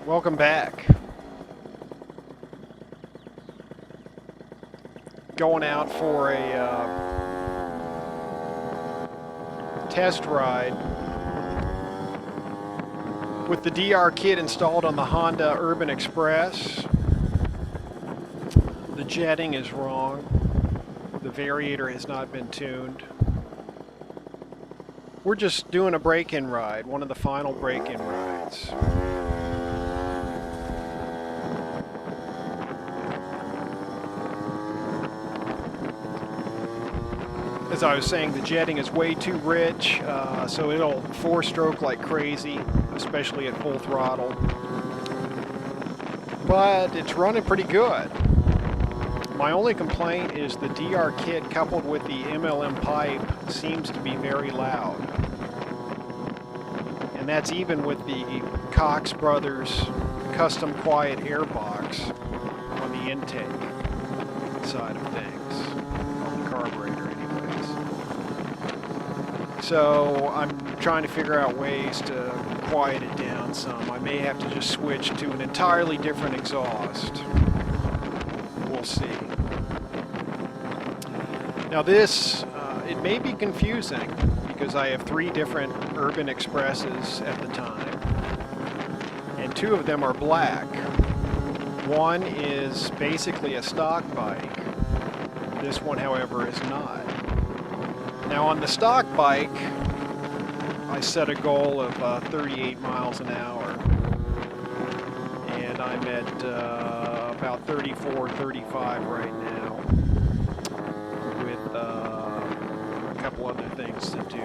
Welcome back. Going out for a test ride with the DR kit installed on the Honda Urban Express. The jetting is wrong. The variator has not been tuned. We're just doing a break-in ride, one of the final break-in rides. As I was saying, the jetting is way too rich, so it'll four-stroke like crazy, especially at full throttle. But it's running pretty good. My only complaint is the DR kit coupled with the MLM pipe seems to be very loud. And that's even with the Cox Brothers custom quiet air box on the intake side of things, on the carburetor anyways. So I'm trying to figure out ways to quiet it down some. I may have to just switch to an entirely different exhaust. We'll see. Now this, it may be confusing because I have 3 different Urban Expresses at the time, and 2 of them are black. One is basically a stock bike. This one, however, is not. Now on the stock bike, I set a goal of 38 miles an hour, and I'm at about 34, 35 right now, with a couple other things to do.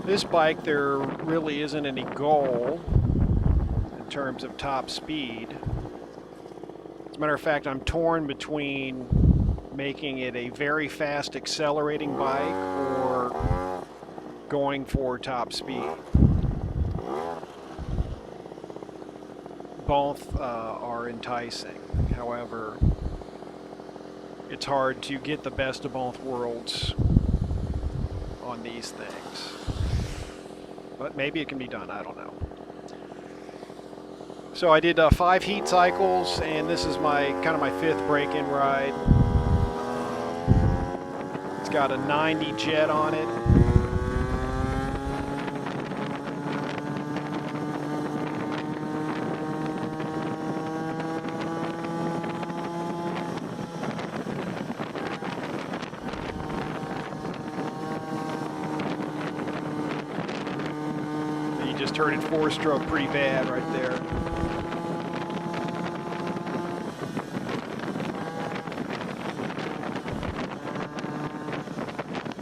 This bike, there really isn't any goal in terms of top speed. As a matter of fact, I'm torn between making it a very fast accelerating bike or going for top speed. Both are enticing. However, it's hard to get the best of both worlds on these things. But maybe it can be done, I don't know. So I did 5 heat cycles, and this is my kind of my 5th break-in ride. It's got a 90 jet on it. You just heard it 4-stroke pretty bad right there.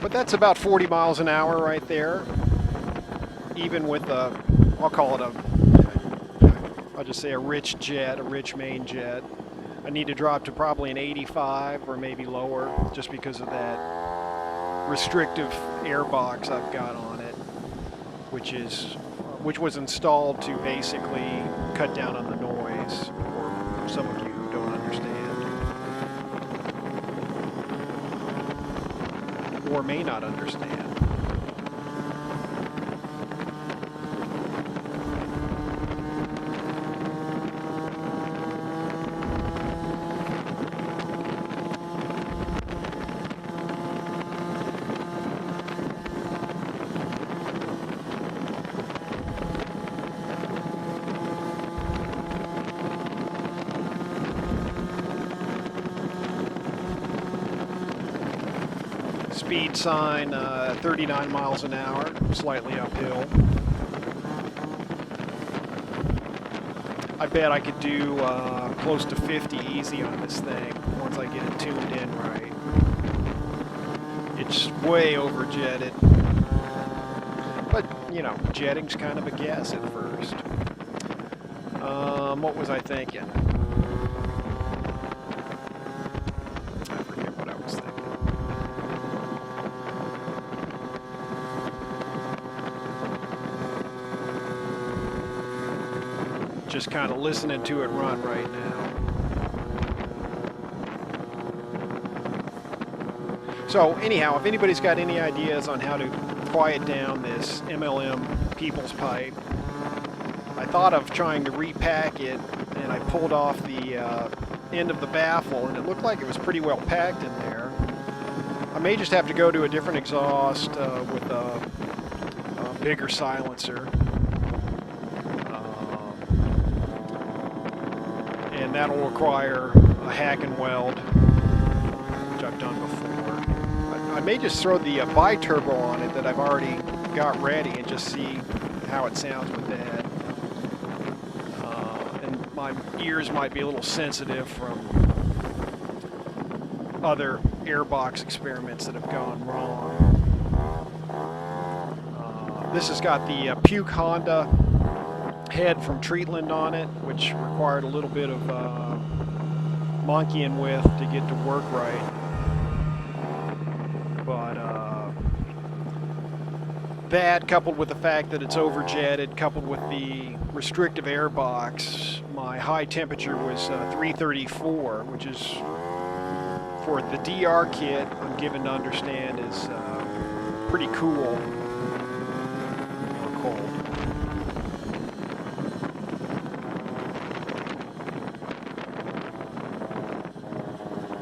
But that's about 40 miles an hour right there, even with a, I'll call it I'll just say a rich jet, a rich main jet. I need to drop to probably an 85 or maybe lower just because of that restrictive air box I've got on it, which was installed to basically cut down on the noise, for some of you who don't understand. Or may not understand. Speed sign 39 miles an hour, slightly uphill. I bet I could do close to 50 easy on this thing once I get it tuned in right. It's way over jetted. But, you know, jetting's kind of a guess at first. What was I thinking? I forget what I was thinking. Just kind of listening to it run right now. So anyhow, if anybody's got any ideas on how to quiet down this MLM people's pipe, I thought of trying to repack it, and I pulled off the end of the baffle, and it looked like it was pretty well packed in there. I may just have to go to a different exhaust with a bigger silencer. And that'll require a hack and weld, which I've done before. I may just throw the bi-turbo on it that I've already got ready and just see how it sounds with that. And my ears might be a little sensitive from other airbox experiments that have gone wrong. This has got the Puke Honda head from Treatland on it, which required a little bit of monkeying with to get to work right. But that, coupled with the fact that it's overjetted, coupled with the restrictive airbox, my high temperature was 334, which is, for the DR kit, I'm given to understand is pretty cool or cold.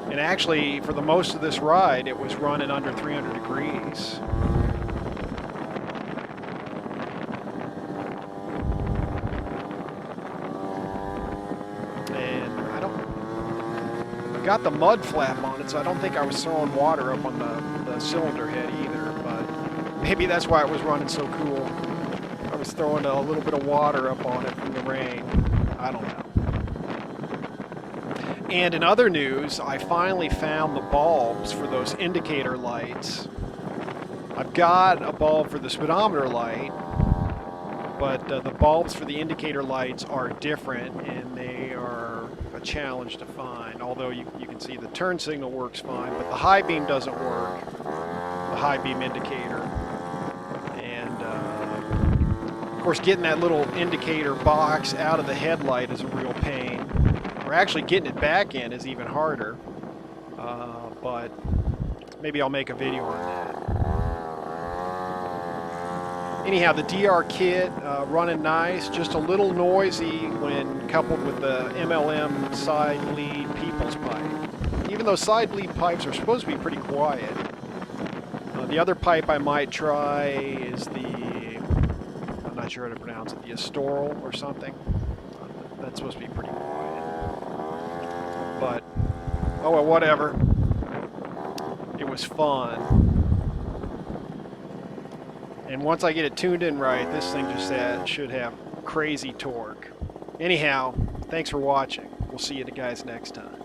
And actually, for the most of this ride, it was running under 300 degrees. And I got the mud flap on it, so I don't think I was throwing water up on the cylinder head either, but maybe that's why it was running so cool. I was throwing a little bit of water up on it from the rain. I don't know. And in other news, I finally found the bulbs for those indicator lights. I've got a bulb for the speedometer light, but the bulbs for the indicator lights are different, and they are a challenge to find. Although you can see the turn signal works fine, but the high beam doesn't work, the high beam indicator. And of course, getting that little indicator box out of the headlight is a real pain. Or actually getting it back in is even harder, but maybe I'll make a video on that. Anyhow, the DR kit running nice, just a little noisy when coupled with the MLM side bleed people's pipe. Even though side bleed pipes are supposed to be pretty quiet. The other pipe I might try is I'm not sure how to pronounce it, the Astoral or something. That's supposed to be pretty quiet. But, oh well, whatever. It was fun. And once I get it tuned in right, this thing just should have crazy torque. Anyhow, thanks for watching. We'll see you guys next time.